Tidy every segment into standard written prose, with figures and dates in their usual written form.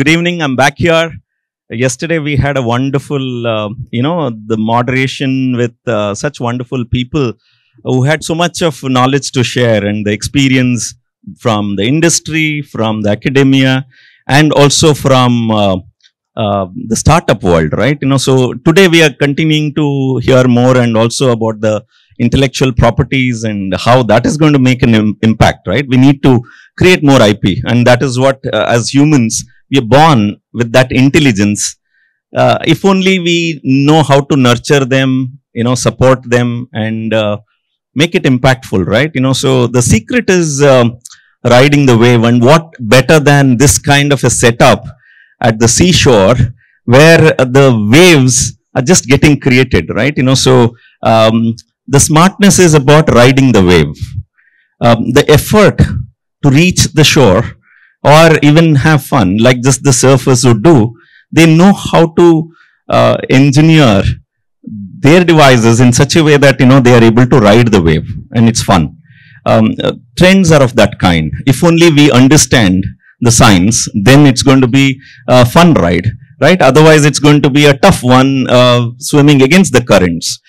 Good evening. I'm back here. Yesterday we had a wonderful, the moderation with such wonderful people who had so much of knowledge to share and the experience from the industry, from the academia, and also from the startup world, right? So today we are continuing to hear more and also about the intellectual properties and how that is going to make an impact, right? We need to create more IP, and that is what, as humans, we are born with that intelligence. If only we know how to nurture them, support them, and make it impactful, right? So the secret is riding the wave, and what better than this kind of a setup at the seashore where the waves are just getting created, right? So the smartness is about riding the wave. The effort to reach the shore or even have fun, like just the surfers would do, they know how to engineer their devices in such a way that, they are able to ride the wave and it's fun. Trends are of that kind. If only we understand the science, then it's going to be a fun ride, right? Otherwise, it's going to be a tough one, swimming against the currents.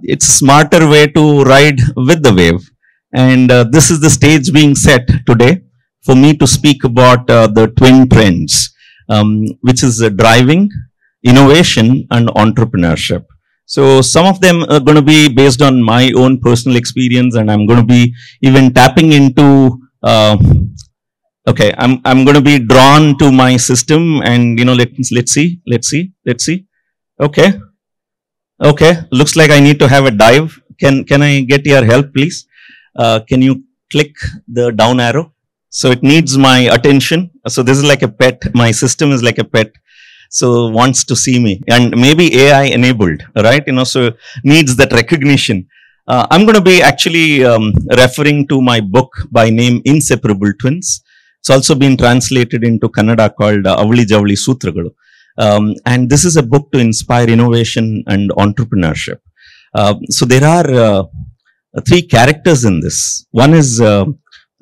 It's a smarter way to ride with the wave. And this is the stage being set today for me to speak about the twin trends, which is driving, innovation, and entrepreneurship. So some of them are going to be based on my own personal experience, and I'm going to be even tapping into, okay, I'm going to be drawn to my system, and, let's see. Okay, looks like I need to have a dive. Can I get your help, please? Can you click the down arrow? So it needs my attention. So this is like a pet. My system is like a pet. So wants to see me, and maybe AI enabled, right? So needs that recognition. I'm going to be actually referring to my book by name Inseparable Twins. It's also been translated into Kannada called Avali Javali Sutragalu. And this is a book to inspire innovation and entrepreneurship. So there are three characters in this. One is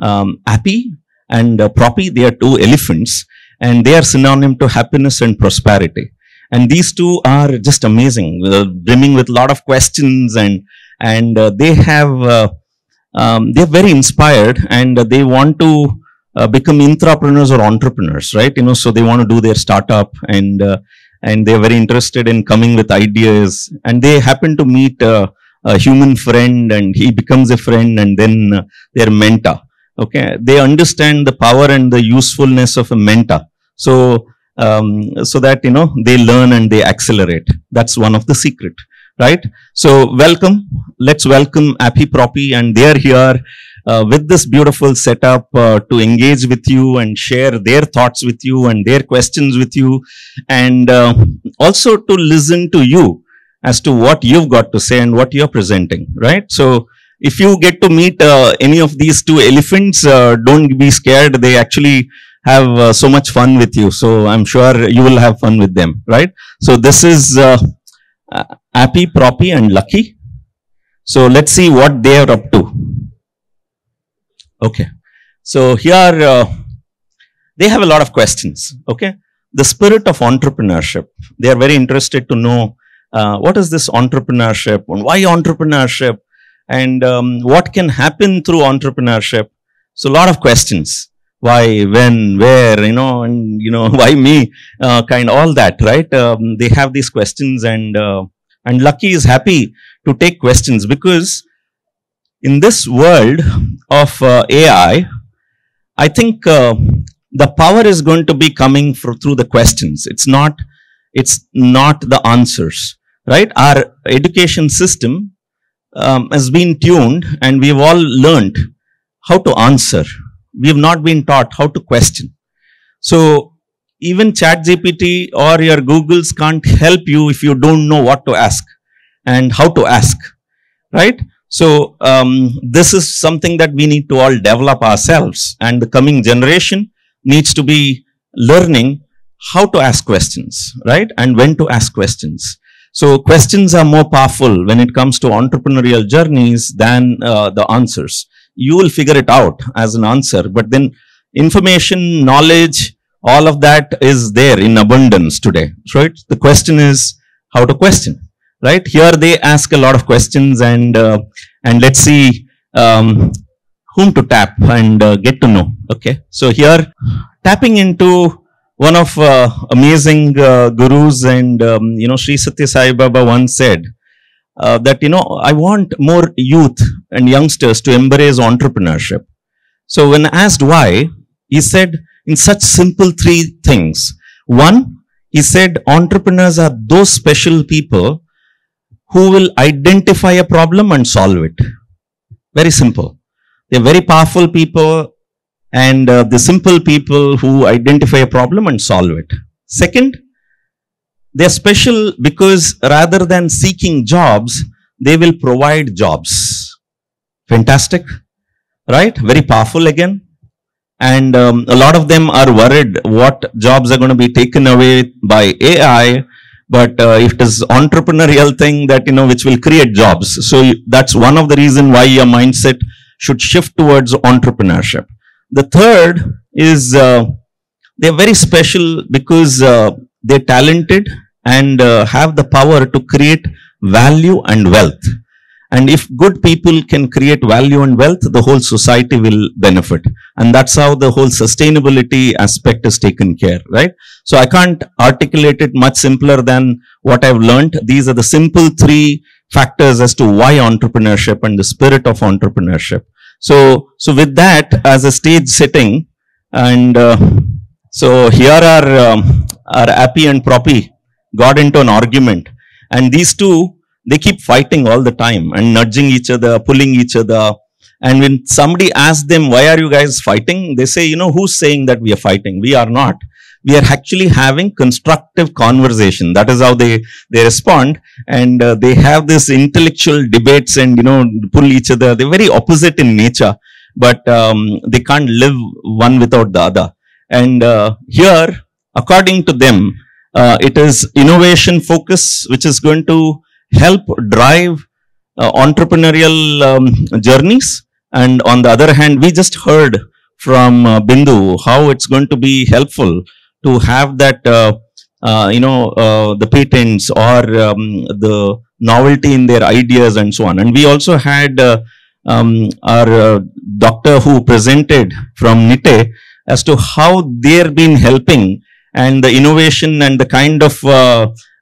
Happy and Proppy. They are two elephants, and they are synonym to happiness and prosperity. And these two are just amazing, brimming with a lot of questions, and they have they're very inspired, and they want to become intrapreneurs or entrepreneurs, right? So they want to do their startup, and they're very interested in coming with ideas, and they happen to meet a human friend, and he becomes a friend, and then their mentor. Okay, they understand the power and the usefulness of a mentor. So, so that, they learn and they accelerate. That's one of the secret, right? So welcome. Let's welcome Happy, Proppy, and they're here with this beautiful setup to engage with you and share their thoughts with you and their questions with you, and also to listen to you as to what you've got to say and what you're presenting, right? So if you get to meet any of these two elephants, don't be scared. They actually have so much fun with you. So I'm sure you will have fun with them, right? So this is Happy, Proppy, and Lucky. So let's see what they are up to. Okay. So here they have a lot of questions. Okay. The spirit of entrepreneurship. They are very interested to know what is this entrepreneurship and why entrepreneurship, and what can happen through entrepreneurship. So a lot of questions. Why, when, where, and, why me, kind of all that, right? They have these questions, and Lucky is happy to take questions, because in this world of AI, I think the power is going to be coming through the questions. It's not the answers, right? Our education system has been tuned, and we've all learned how to answer. We have not been taught how to question. So even ChatGPT or your Googles can't help you if you don't know what to ask and how to ask, right? So this is something that we need to all develop ourselves, and the coming generation needs to be learning how to ask questions, right? And when to ask questions. So questions are more powerful when it comes to entrepreneurial journeys than the answers. You will figure it out as an answer, but then information, knowledge, All of that is there in abundance today, right? The question is how to question, right? Here they ask a lot of questions, and let's see whom to tap and get to know. Okay, so here tapping into one of amazing gurus, and Shri Satya Sai Baba once said that I want more youth and youngsters to embrace entrepreneurship. So when asked why, he said in such simple three things. One, he said entrepreneurs are those special people who will identify a problem and solve it. Very simple. They're very powerful people, and the simple people who identify a problem and solve it. Second, they're special because rather than seeking jobs, they will provide jobs. Fantastic, right? Very powerful again. And a lot of them are worried what jobs are going to be taken away by AI. But if it is entrepreneurial thing that, which will create jobs. So that's one of the reasons why your mindset should shift towards entrepreneurship. The third is they're very special because they're talented and have the power to create value and wealth. And if good people can create value and wealth, the whole society will benefit. And that's how the whole sustainability aspect is taken care, right? So I can't articulate it much simpler than what I've learned. These are the simple three factors as to why entrepreneurship and the spirit of entrepreneurship. So with that as a stage setting, and so here are Appy and Proppy got into an argument, and these two, they keep fighting all the time and nudging each other, pulling each other. And when somebody asks them, why are you guys fighting? They say, who's saying that we are fighting? We are not. We are actually having constructive conversation. That is how they respond. And they have this intellectual debates and, pull each other. They're very opposite in nature, but they can't live one without the other. And here, according to them, it is innovation focus, which is going to help drive entrepreneurial journeys. And on the other hand, we just heard from Bindu how it's going to be helpful to have that, the patents or the novelty in their ideas and so on. And we also had our doctor who presented from NITE as to how they've been helping, and the innovation and the kind of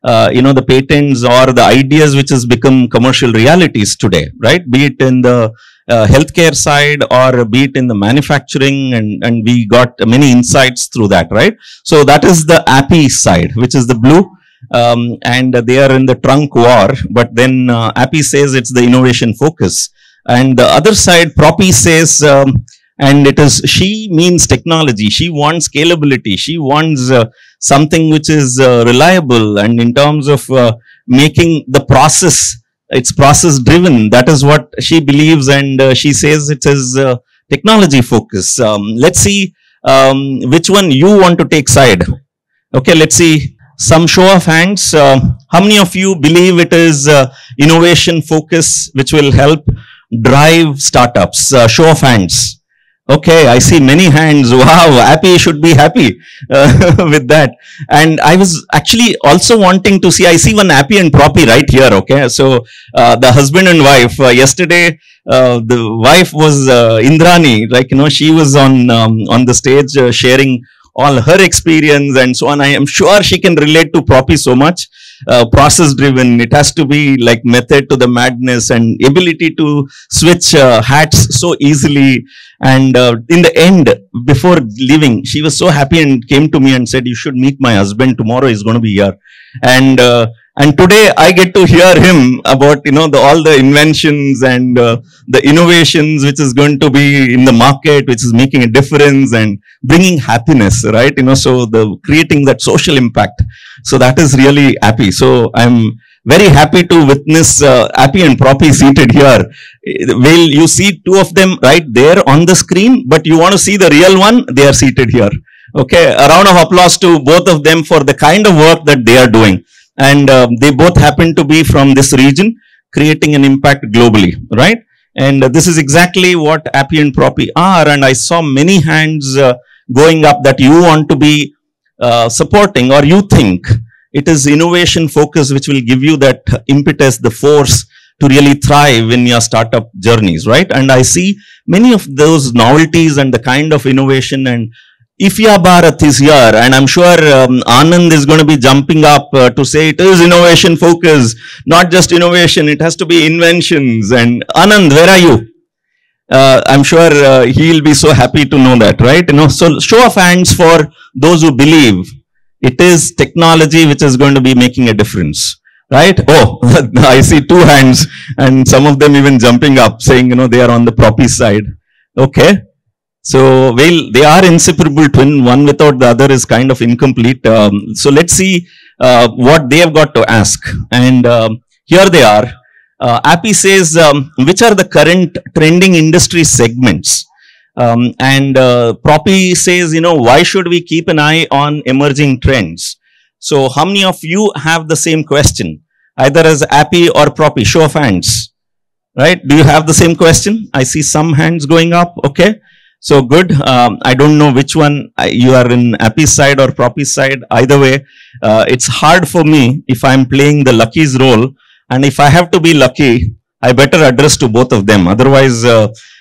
the patents or the ideas which has become commercial realities today, right? Be it in the healthcare side or be it in the manufacturing, and we got many insights through that, right? So that is the Appy side, which is the blue, and they are in the trunk war, but then Appy says it's the innovation focus. And the other side, Proppy says, and it is, she means technology. She wants scalability. She wants something which is reliable, and in terms of making the process, it's process driven. That is what she believes, and she says it is technology focus. Let's see which one you want to take side. Okay, let's see. Some show of hands. How many of you believe it is innovation focus which will help drive startups? Show of hands. Okay, I see many hands. Wow, Appy should be happy with that. And I was actually also wanting to see, I see one Appy and Proppy right here. Okay, so the husband and wife, yesterday, the wife was Indrani, like, she was on the stage sharing all her experience and so on. I am sure she can relate to Proppy so much. Process driven, it has to be like method to the madness, and ability to switch hats so easily. And in the end, before leaving, she was so happy and came to me and said, you should meet my husband, tomorrow he's going to be here. And today I get to hear him about, all the inventions and the innovations which is going to be in the market, which is making a difference and bringing happiness, right? So the creating that social impact. So that is really happy. So I'm very happy to witness Appy and Proppy seated here. Well, you see two of them right there on the screen, but you want to see the real one, they are seated here. Okay, a round of applause to both of them for the kind of work that they are doing. And they both happen to be from this region, creating an impact globally, right? And this is exactly what Appy and Proppy are. And I saw many hands going up that you want to be supporting, or you think it is innovation focus which will give you that impetus, the force to really thrive in your startup journeys, right? And I see many of those novelties and the kind of innovation, and IFIA Bharat is here, and I'm sure Anand is going to be jumping up to say it is innovation focus, not just innovation, it has to be inventions. And Anand, where are you? I'm sure he'll be so happy to know that, right? So show of hands for those who believe it is technology which is going to be making a difference, right? Oh, I see 2 hands, and some of them even jumping up saying, they are on the Proppy side. Okay. So, well, they are inseparable twin. One without the other is kind of incomplete. So let's see what they have got to ask. And here they are. Appy says, which are the current trending industry segments? And Proppy says, why should we keep an eye on emerging trends? So how many of you have the same question, either as Appy or Proppy? Show of hands, right? Do you have the same question? I see some hands going up. Okay. So good. I don't know which one you are in, Appy's side or Proppy's side. Either way, it's hard for me if I'm playing the lucky's role. And if I have to be lucky, I better address to both of them. Otherwise,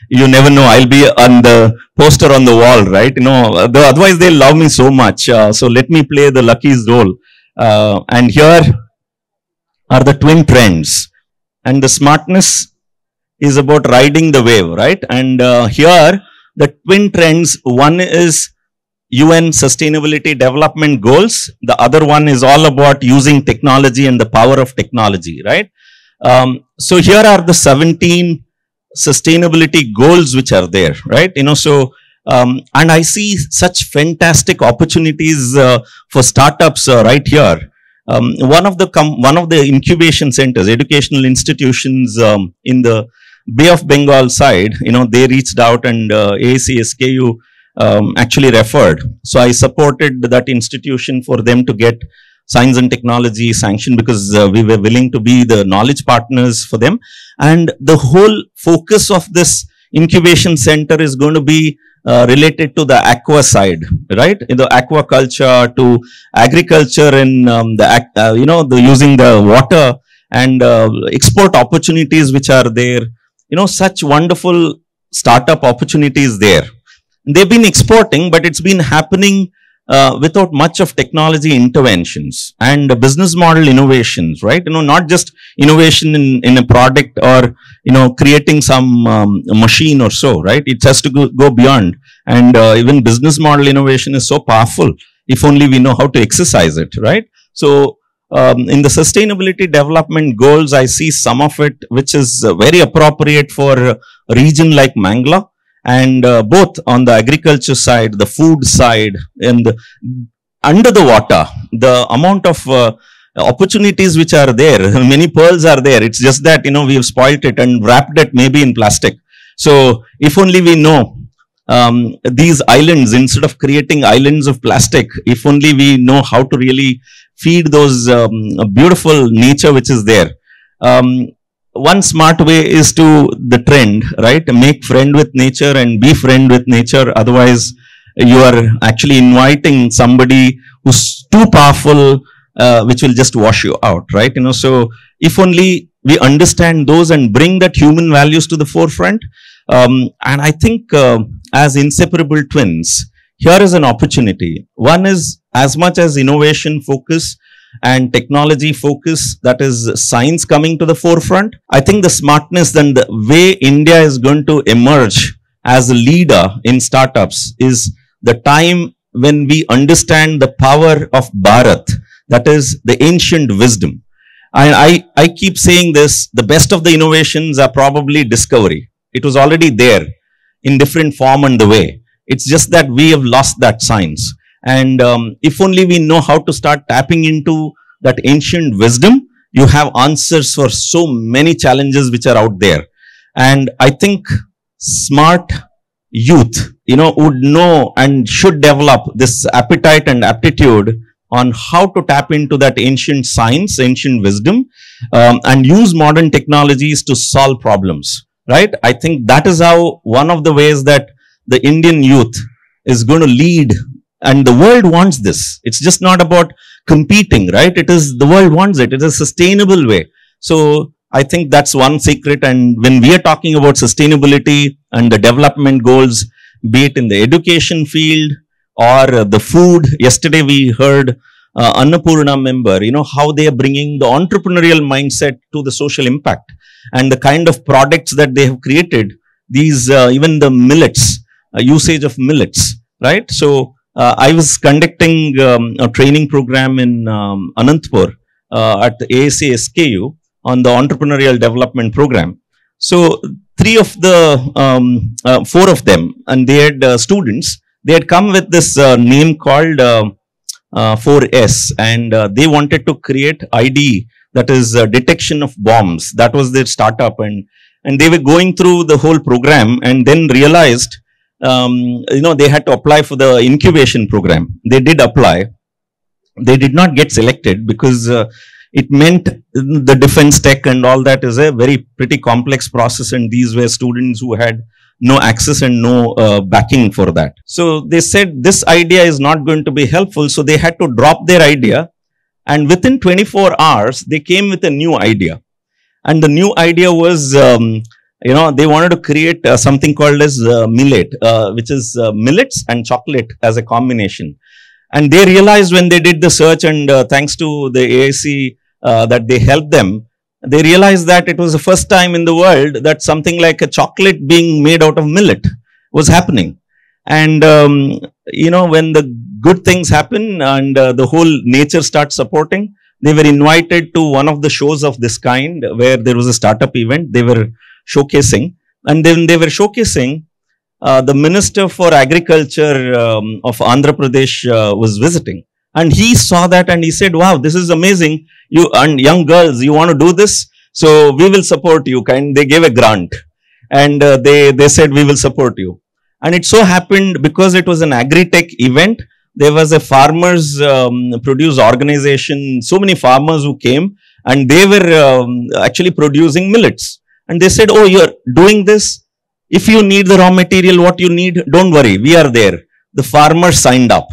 you never know. I'll be on the poster on the wall, right? Otherwise they'll love me so much. So let me play the lucky's role. And here are the twin trends. And the smartness is about riding the wave, right? And here, the twin trends, one is UN Sustainability Development Goals. The other one is all about using technology and the power of technology, right? So here are the 17 sustainability goals which are there, right? And I see such fantastic opportunities for startups right here. One of the incubation centers, educational institutions in the Bay of Bengal side, they reached out, and AACSKU actually referred. So I supported that institution for them to get science and technology sanction, because we were willing to be the knowledge partners for them. And the whole focus of this incubation center is going to be related to the aqua side, right? In the aquaculture, to agriculture, in using the water, and export opportunities which are there. Such wonderful startup opportunities there. They've been exporting, but it's been happening without much of technology interventions and business model innovations, right? Not just innovation in a product, or, creating some machine or so, right? It has to go beyond. And even business model innovation is so powerful if only we know how to exercise it, right? So, in the sustainability development goals, I see some of it which is very appropriate for a region like Mangla, and both on the agriculture side, the food side, and under the water, the amount of opportunities which are there, many pearls are there. It's just that, we have spoiled it and wrapped it maybe in plastic. So if only we know these islands, instead of creating islands of plastic, if only we know how to really feed those beautiful nature which is there. One smart way is to the trend, right? Make friend with nature and be friend with nature. Otherwise, you are actually inviting somebody who's too powerful, which will just wash you out, right? So if only we understand those and bring that human values to the forefront. And I think as inseparable twins, here is an opportunity. One is, as much as innovation focus and technology focus, that is science coming to the forefront. I think the smartness and the way India is going to emerge as a leader in startups is the time when we understand the power of Bharat, that is the ancient wisdom. I keep saying this, the best of the innovations are probably discovery. It was already there in different form and the way. It's just that we have lost that science. And if only we know how to start tapping into that ancient wisdom, you have answers for so many challenges which are out there. And I think smart youth, would know and should develop this appetite and aptitude on how to tap into that ancient science, ancient wisdom, and use modern technologies to solve problems, right? I think that is how one of the ways that the Indian youth is going to lead. And the world wants this. It's just not about competing, right? It is, the world wants it. It is a sustainable way. So I think that's one secret. And when we are talking about sustainability and the development goals, be it in the education field or the food, yesterday we heard Annapurna member, how they are bringing the entrepreneurial mindset to the social impact and the kind of products that they have created. These, even the millets, usage of millets, right? So I was conducting a training program in Anantapur at the ASA SKU on the entrepreneurial development program. So four of them, and they had students, they had come with this name called 4S, and they wanted to create ID, that is detection of bombs. That was their startup, and they were going through the whole program and then realized, they had to apply for the incubation program. They did apply. They did not get selected because it meant the defense tech and all that is a pretty complex process, and these were students who had no access and no backing for that. So they said this idea is not going to be helpful, so they had to drop their idea, and within 24 hours they came with a new idea. And the new idea was, they wanted to create something called as millet, which is millets and chocolate as a combination. And they realized when they did the search, and thanks to the AIC that they helped them, they realized that it was the first time in the world that something like a chocolate being made out of millet was happening. And, when the good things happen and the whole nature starts supporting, they were invited to one of the shows of this kind where there was a startup event. They were showcasing, and then they were showcasing, the Minister for Agriculture of Andhra Pradesh was visiting, and he saw that and he said, wow, this is amazing. You and young girls, you want to do this? So we will support you. They gave a grant, and they said, we will support you. And it so happened, because it was an agri-tech event, there was a farmers produce organization, so many farmers who came, and they were actually producing millets. And they said, oh, you're doing this? If you need the raw material, what you need, don't worry, we are there. The farmers signed up,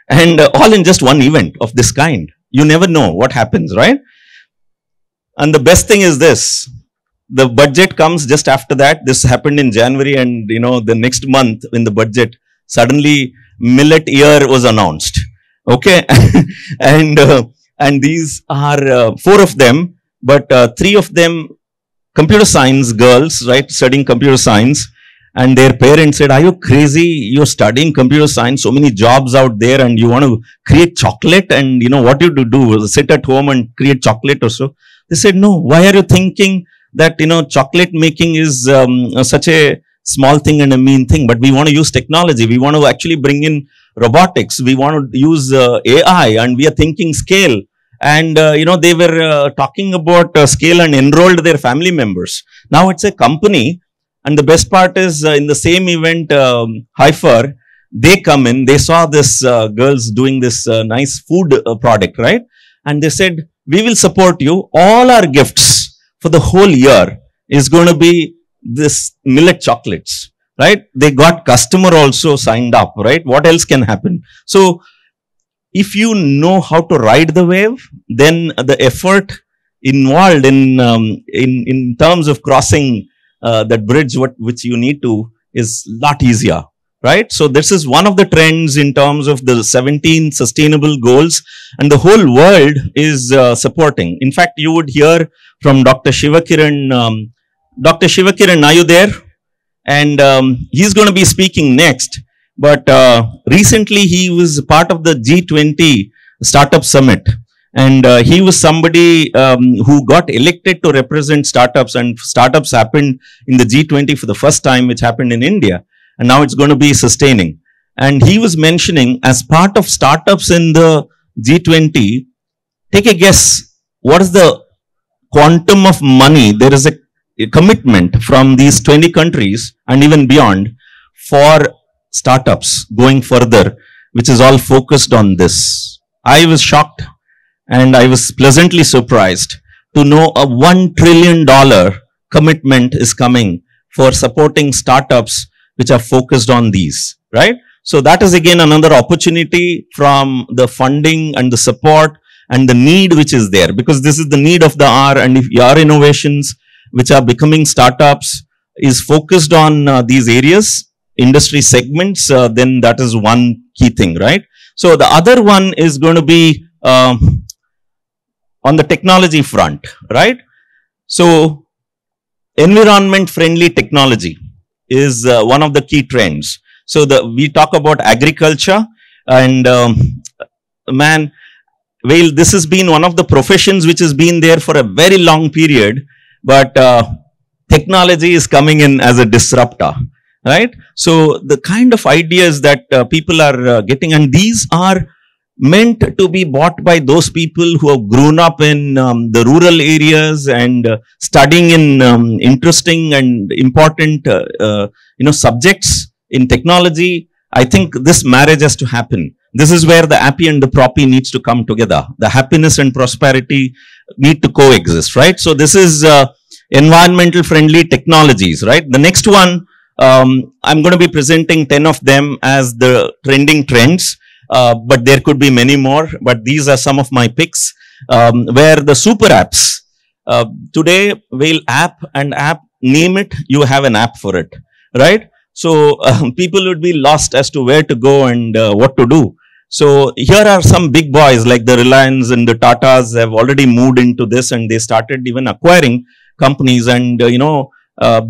and all in just one event of this kind. You never know what happens, right? And the best thing is this, the budget comes just after that. This happened in January, and the next month in the budget, suddenly millet year was announced. Okay. and these are 4 of them, but 3 of them computer science girls, right, studying computer science, and their parents said, are you crazy? You're studying computer science, so many jobs out there, and you want to create chocolate, and what you do, sit at home and create chocolate or so. They said, no, why are you thinking that, chocolate making is such a small thing and a mean thing, but we want to use technology. We want to actually bring in robotics. We want to use AI, and we are thinking scale. And, they were talking about scale and enrolled their family members. Now it's a company. And the best part is in the same event, Haifer, they come in, they saw this girls doing this nice food product, right? And they said, we will support you. All our gifts for the whole year is going to be this millet chocolates, right? They got customer also signed up, right? What else can happen? So if you know how to ride the wave, then the effort involved in terms of crossing that bridge which you need to is lot easier, right? So this is one of the trends in terms of the 17 sustainable goals, and the whole world is supporting. In fact, you would hear from Dr. Shivakiran. Dr. Shivakiran, are you there? And he's going to be speaking next. But recently he was part of the G20 Startup Summit. And he was somebody who got elected to represent startups, and startups happened in the G20 for the first time, which happened in India. And now it's going to be sustaining. And he was mentioning, as part of startups in the G20, take a guess, what is the quantum of money? There is a commitment from these 20 countries and even beyond for startups going further, which is all focused on this. I was shocked. And I was pleasantly surprised to know a $1 trillion commitment is coming for supporting startups which are focused on these, right? So that is again another opportunity from the funding and the support and the need which is there, because this is the need of the hour. And if your innovations which are becoming startups is focused on these areas, industry segments, then that is one key thing, right? So the other one is going to be on the technology front, right? So environment friendly technology is one of the key trends. So we talk about agriculture, and man, well, this has been one of the professions which has been there for a very long period, but technology is coming in as a disruptor, right? So the kind of ideas that people are getting, and these are meant to be bought by those people who have grown up in the rural areas and studying in interesting and important subjects in technology. I think this marriage has to happen. This is where the happy and the proppy needs to come together. The happiness and prosperity need to coexist, right? So this is environmental friendly technologies, right? The next one, I'm going to be presenting 10 of them as the trending trends, but there could be many more, but these are some of my picks, where the super apps, today, well, app, name it, you have an app for it, right? So people would be lost as to where to go and what to do. So here are some big boys like the Reliance and the Tatas have already moved into this, and they started even acquiring companies and,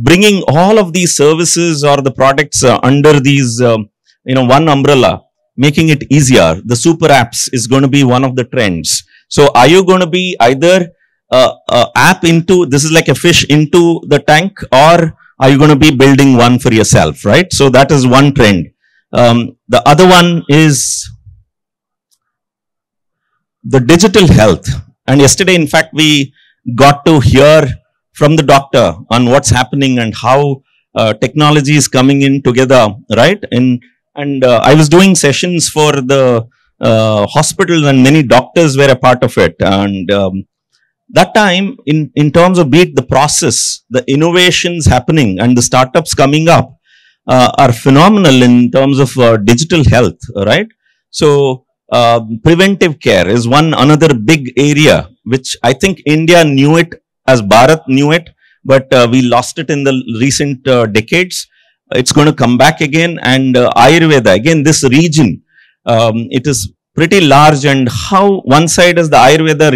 bringing all of these services or the products under these, one umbrella, making it easier. The super apps is going to be one of the trends. So are you going to be either app into, this is like a fish into the tank, or are you going to be building one for yourself, right? So that is one trend. The other one is the digital health. And yesterday, in fact, we got to hear from the doctor on what's happening and how technology is coming in together, right? And I was doing sessions for the hospitals, and many doctors were a part of it. And that time, in terms of be it the process, the innovations happening and the startups coming up are phenomenal in terms of digital health, right? So preventive care is another big area, which I think India knew it as Bharat knew it, but we lost it in the recent decades. It's going to come back again. And Ayurveda, again, this region, it is pretty large, and how one side is the Ayurveda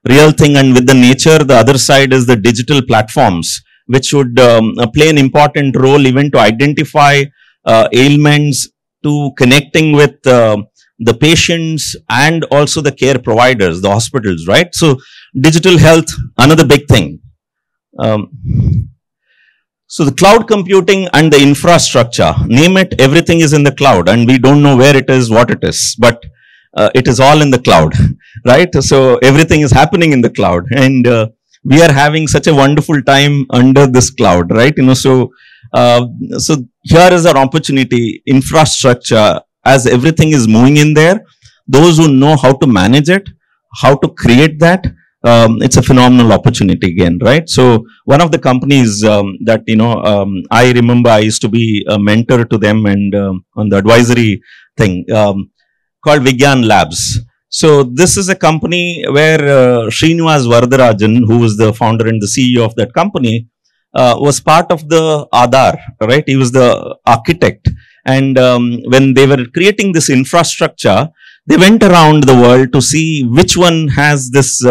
real thing and with the nature, the other side is the digital platforms, which should play an important role even to identify ailments, to connecting with the patients and also the care providers, the hospitals, right? So digital health, another big thing. So the cloud computing and the infrastructure, name it, everything is in the cloud, and we don't know where it is, what it is, but it is all in the cloud, right? So everything is happening in the cloud, and we are having such a wonderful time under this cloud, right? So here is our opportunity, infrastructure, as everything is moving in there, those who know how to manage it, how to create that, it's a phenomenal opportunity again, right? So one of the companies that, I remember I used to be a mentor to them, and on the advisory thing, called Vigyan Labs. So this is a company where Srinivas Varadarajan, who was the founder and the CEO of that company, was part of the Aadhaar, right? He was the architect. And when they were creating this infrastructure, they went around the world to see which one has this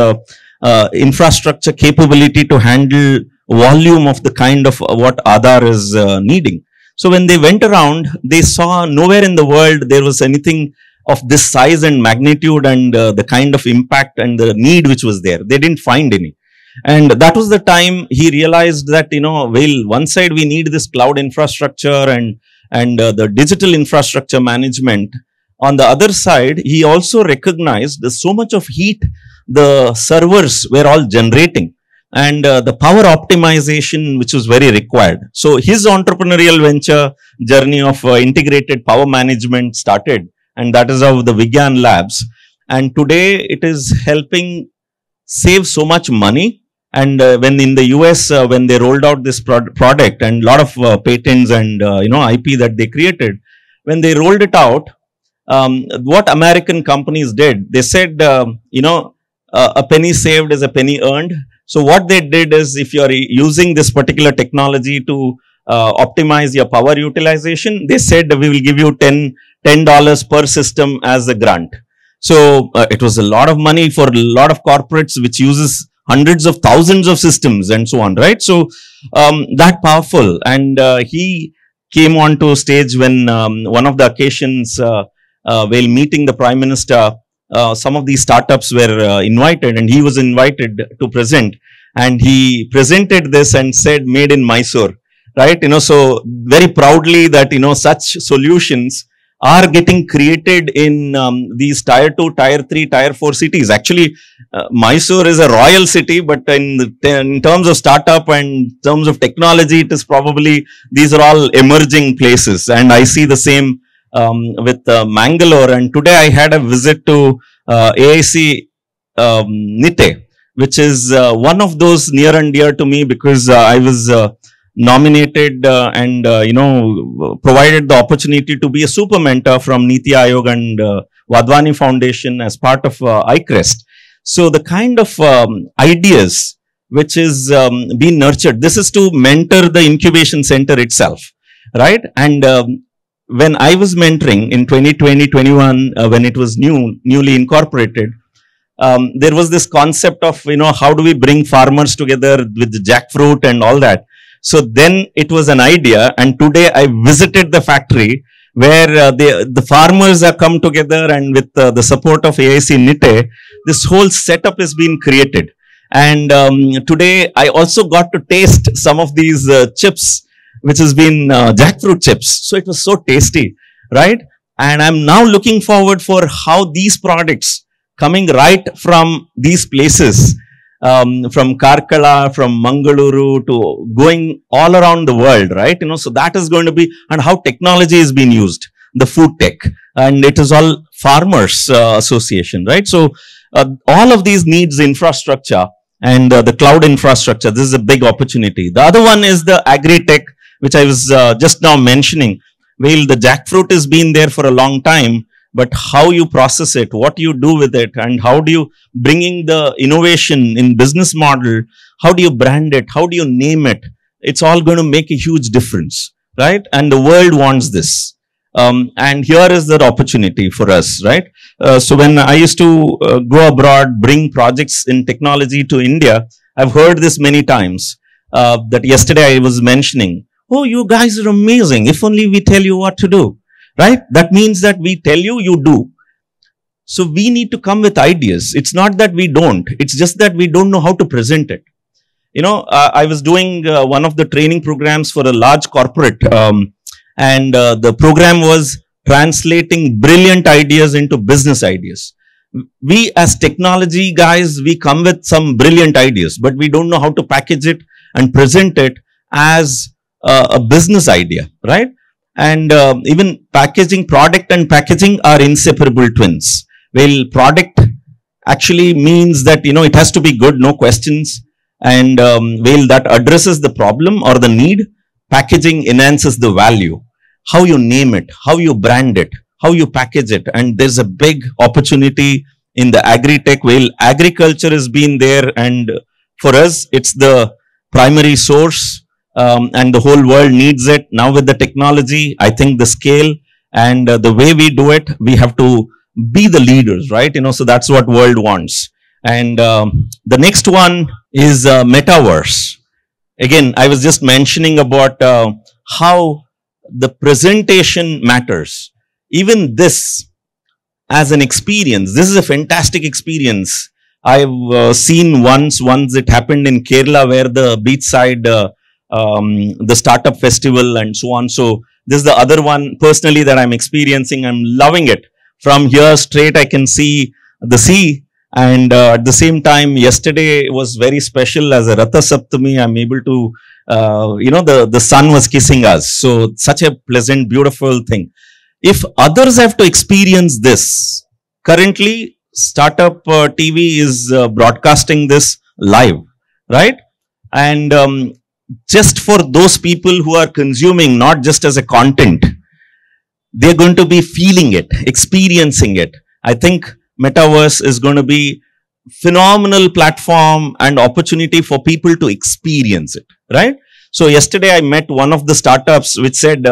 infrastructure capability to handle volume of the kind of what Aadhaar is needing. So when they went around, they saw nowhere in the world there was anything of this size and magnitude and the kind of impact and the need which was there. They didn't find any. And that was the time he realized that, well, one side we need this cloud infrastructure and the digital infrastructure management. On the other side, he also recognized there's so much of heat the servers were all generating, and the power optimization which was very required. So his entrepreneurial venture journey of integrated power management started, and that is how the Vigyan Labs. And today it is helping save so much money. And when in the US, when they rolled out this product and a lot of patents and IP that they created, when they rolled it out, what American companies did, they said, a penny saved is a penny earned. So what they did is, if you're using this particular technology to optimize your power utilization, they said we will give you $10 per system as a grant. So it was a lot of money for a lot of corporates which uses hundreds of thousands of systems and so on, right? So that powerful. And he came onto stage when one of the occasions while meeting the Prime Minister, some of these startups were invited, and he was invited to present, and he presented this and said, made in Mysore, right? So very proudly that, such solutions are getting created in these tier 2, tier 3, tier 4 cities. Actually, Mysore is a royal city, but in terms of startup and in terms of technology, it is probably, these are all emerging places. And I see the same with Mangalore. And today I had a visit to AIC Nite, which is one of those near and dear to me, because I was nominated and provided the opportunity to be a super mentor from Niti Aayog and Wadhwani Foundation as part of iCrest. So the kind of ideas which is being nurtured, this is to mentor the incubation center itself, right? And when I was mentoring in 2020-21, when it was newly incorporated, there was this concept of, how do we bring farmers together with the jackfruit and all that. So then it was an idea, and today I visited the factory where the farmers are come together, and with the support of AIC Nite, this whole setup is being created. And today I also got to taste some of these chips, which has been jackfruit chips. So it was so tasty, right? And I'm now looking forward for how these products coming right from these places, from Karkala, from Mangaluru, to going all around the world, right? So that is going to be, and how technology is being used, the food tech, and it is all farmers association, right? So all of these needs infrastructure, and the cloud infrastructure. This is a big opportunity. The other one is the agri-tech, which I was just now mentioning. Well, the jackfruit has been there for a long time, but how you process it, what you do with it, and how do you bringing the innovation in business model, how do you brand it, how do you name it, it's all going to make a huge difference, right? And the world wants this. And here is the opportunity for us, right? So when I used to go abroad, bring projects in technology to India, I've heard this many times, that yesterday I was mentioning, oh, you guys are amazing, if only we tell you what to do. Right? That means that we tell you, you do. So we need to come with ideas. It's not that we don't. It's just that we don't know how to present it. I was doing one of the training programs for a large corporate, and the program was translating brilliant ideas into business ideas. We as technology guys, we come with some brilliant ideas, but we don't know how to package it and present it as a business idea, right? And even product and packaging are inseparable twins. Well, product actually means that, it has to be good, no questions. And well, that addresses the problem or the need. Packaging enhances the value. How you name it, how you brand it, how you package it. And there's a big opportunity in the agri-tech. Well, agriculture has been there, and for us, it's the primary source. And the whole world needs it. Now with the technology, I think the scale and the way we do it, we have to be the leaders, right? So that's what world wants. And the next one is metaverse. Again, I was just mentioning about how the presentation matters. Even this as an experience, this is a fantastic experience. I've seen once it happened in Kerala, where the beachside the startup festival and so on. So this is the other one personally that I'm experiencing. I'm loving it. From here straight I can see the sea, and at the same time, yesterday was very special as a Ratha Saptami. I'm able to, the sun was kissing us. So such a pleasant, beautiful thing. If others have to experience this, currently Startup TV is broadcasting this live, right? And just for those people who are consuming, not just as a content, they're going to be feeling it, experiencing it. I think Metaverse is going to be phenomenal platform and opportunity for people to experience it, right? So yesterday I met one of the startups which said,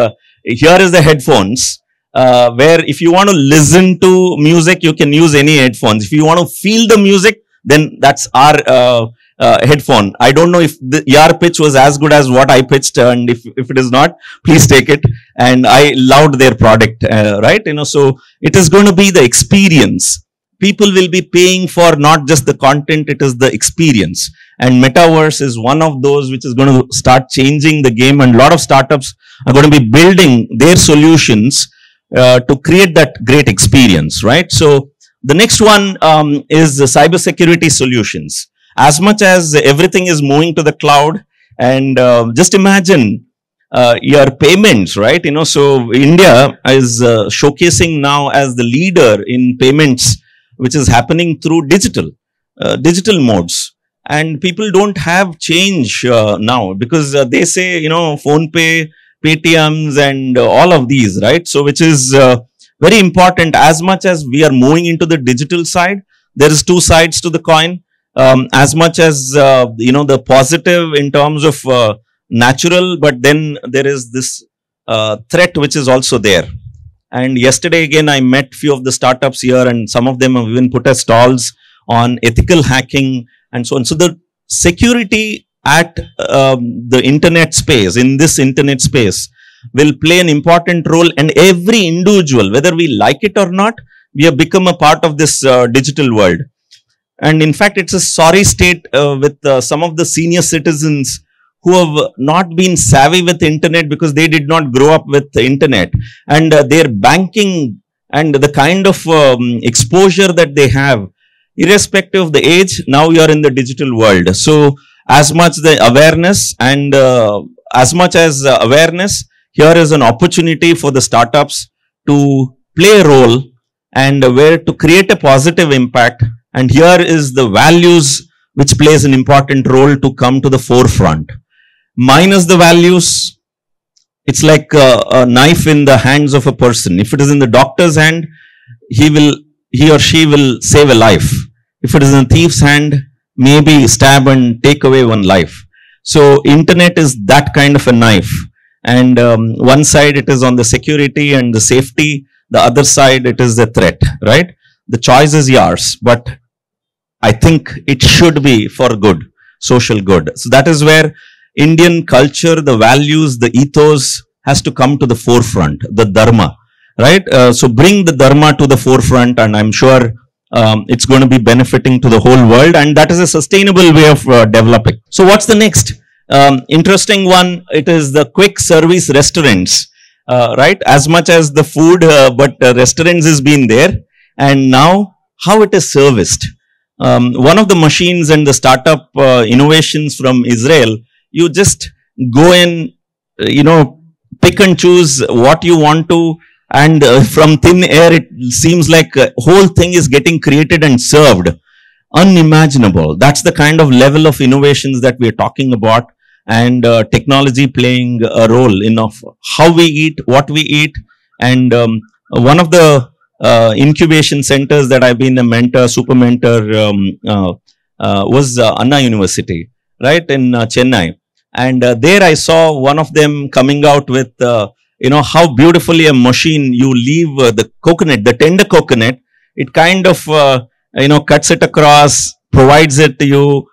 here is the headphones, where if you want to listen to music, you can use any headphones. If you want to feel the music, then that's our headphone. I don't know if your pitch was as good as what I pitched, and if it is not, please take it. And I loved their product, right? So it is going to be the experience. People will be paying for not just the content, it is the experience. And Metaverse is one of those which is going to start changing the game, and a lot of startups are going to be building their solutions to create that great experience, right? So the next one is the cybersecurity solutions. As much as everything is moving to the cloud, and just imagine your payments, right? So India is showcasing now as the leader in payments, which is happening through digital modes. And people don't have change now, because they say, phone pay, Paytms and all of these, right? So which is very important. As much as we are moving into the digital side, there is two sides to the coin. As much as, the positive in terms of natural, but then there is this threat which is also there. And yesterday again, I met few of the startups here, and some of them have even put as stalls on ethical hacking and so on. So the security at the internet space, in this internet space, will play an important role. And every individual, whether we like it or not, we have become a part of this digital world. And in fact, it's a sorry state with some of the senior citizens who have not been savvy with the internet because they did not grow up with the internet, and their banking and the kind of exposure that they have, irrespective of the age, now you are in the digital world. So as much the awareness, and as much as awareness, here is an opportunity for the startups to play a role and where to create a positive impact. And here is the values which plays an important role to come to the forefront. Minus the values, it's like a knife in the hands of a person. If it is in the doctor's hand, he or she will save a life. If it is in a thief's hand, maybe stab and take away one life. So internet is that kind of a knife. And one side it is on the security and the safety, the other side it is the threat, right? The choice is yours, but I think it should be for good, social good. So that is where Indian culture, the values, the ethos has to come to the forefront, the dharma, right? So bring the dharma to the forefront, and I'm sure it's going to be benefiting to the whole world, and that is a sustainable way of developing. So what's the next? Interesting one, it is the quick service restaurants, right? As much as the food, but restaurants has been there, and now how it is serviced. One of the machines and the startup innovations from Israel, you just go in, pick and choose what you want to, and from thin air, it seems like a whole thing is getting created and served. Unimaginable. That's the kind of level of innovations that we are talking about, and technology playing a role in of how we eat, what we eat. And one of the incubation centers that I've been a mentor, super mentor, was Anna University, right, in Chennai. And there I saw one of them coming out with, how beautifully a machine, you leave the coconut, the tender coconut, it kind of, cuts it across, provides it to you,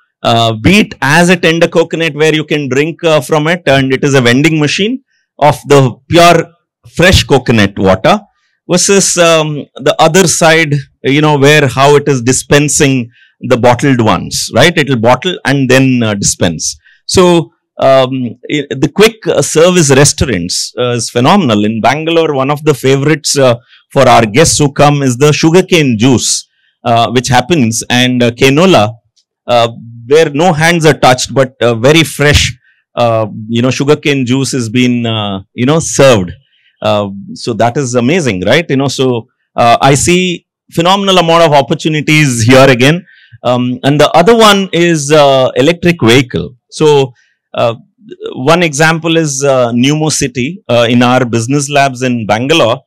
be it as a tender coconut where you can drink from it, and it is a vending machine of the pure fresh coconut water, versus the other side, where how it is dispensing the bottled ones, right? It will bottle and then dispense. So the quick service restaurants is phenomenal. In Bangalore, one of the favorites for our guests who come is the sugarcane juice, which happens, and canola, where no hands are touched, but very fresh, sugarcane juice has been, served. So that is amazing, right? So I see phenomenal amount of opportunities here again. And the other one is electric vehicle. So one example is Pneumo City in our business labs in Bangalore.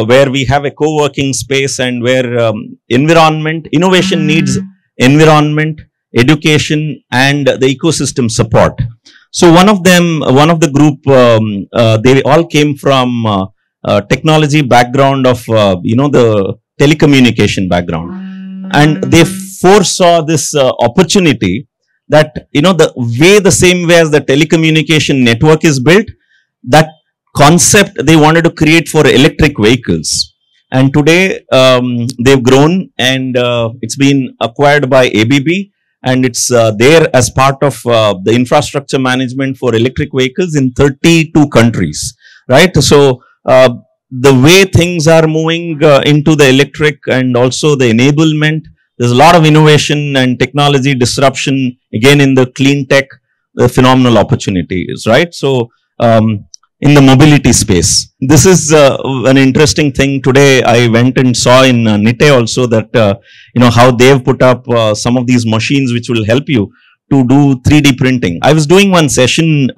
where we have a co-working space and where innovation needs environment, education, and the ecosystem support. So one of the group, they all came from technology background of, the telecommunication background. And they foresaw this opportunity that, the same way as the telecommunication network is built, that concept they wanted to create for electric vehicles. And today they've grown, and it's been acquired by ABB, and it's there as part of the infrastructure management for electric vehicles in 32 countries, right? So the way things are moving into the electric and also the enablement, there's a lot of innovation and technology disruption again in the clean tech, the phenomenal opportunities, right? So in the mobility space, this is an interesting thing. Today I went and saw in Nite also that how they've put up some of these machines which will help you to do 3D printing. I was doing one session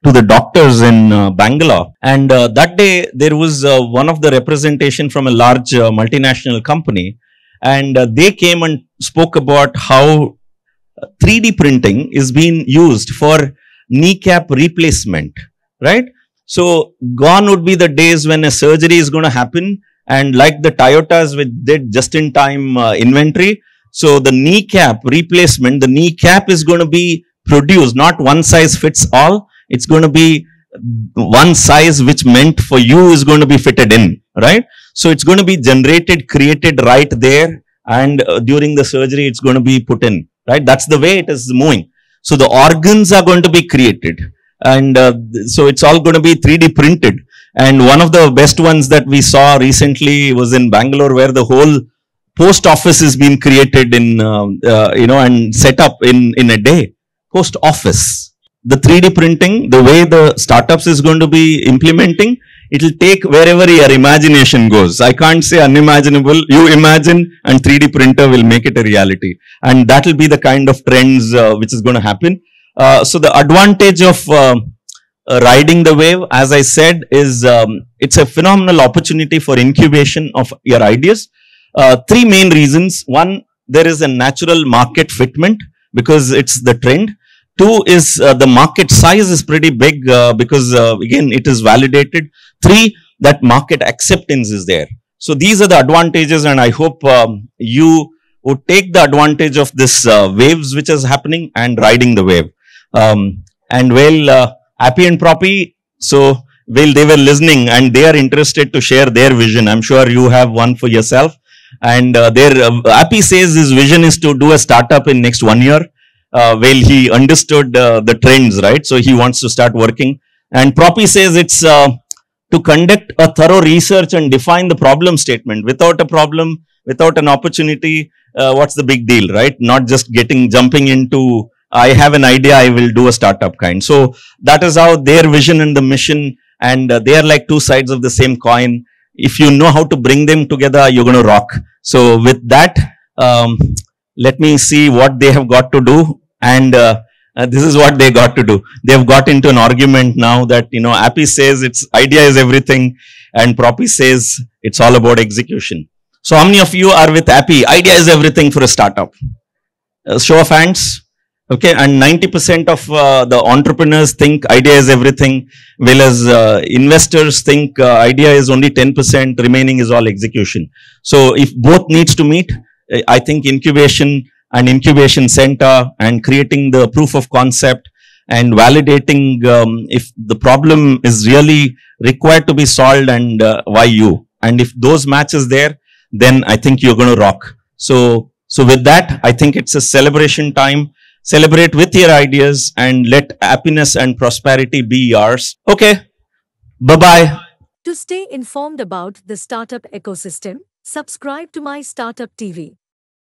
to the doctors in Bangalore, and that day there was one of the representation from a large multinational company, and they came and spoke about how 3D printing is being used for kneecap replacement, right? So gone would be the days when a surgery is going to happen, and like the Toyotas which did just-in-time inventory, so the kneecap replacement, the kneecap is going to be produced, not one size fits all. It's going to be one size which meant for you is going to be fitted in, right? So it's going to be generated, created right there, and during the surgery it's going to be put in, right? That's the way it is moving. So the organs are going to be created, and so it's all going to be 3D printed. And one of the best ones that we saw recently was in Bangalore, where the whole post office is being created in, and set up in a day. Post office. The 3D printing, the way the startups is going to be implementing, it will take wherever your imagination goes. I can't say unimaginable. You imagine, and 3D printer will make it a reality. And that will be the kind of trends which is going to happen. So the advantage of riding the wave, as I said, is it's a phenomenal opportunity for incubation of your ideas. Three main reasons. One, there is a natural market fitment because it's the trend. Two is the market size is pretty big because again it is validated. Three, that market acceptance is there. So these are the advantages, and I hope you would take the advantage of this waves which is happening and riding the wave. And well, Appy and Proppy, so well, they were listening and they are interested to share their vision. I'm sure you have one for yourself. And Appy says his vision is to do a startup in next 1 year. Well, he understood the trends, right? So he wants to start working. And Proppy says it's to conduct a thorough research and define the problem statement. Without a problem, without an opportunity, what's the big deal, right? Not just jumping into, I have an idea, I will do a startup kind. So that is how their vision and the mission, and they are like two sides of the same coin. If you know how to bring them together, you're going to rock. So with that, let me see what they have got to do. And this is what they got to do. They have got into an argument now that, Appy says it's idea is everything, and Proppy says it's all about execution. So how many of you are with Appy? Idea is everything for a startup. Show of hands. Okay, and 90% of the entrepreneurs think idea is everything, whereas investors think idea is only 10%, remaining is all execution. So if both needs to meet, I think incubation and incubation center and creating the proof of concept and validating if the problem is really required to be solved and why you. And if those matches there, then I think you're going to rock. So with that, I think it's a celebration time. Celebrate with your ideas and let happiness and prosperity be yours. Okay. Bye-bye. To stay informed about the startup ecosystem, subscribe to My Startup TV.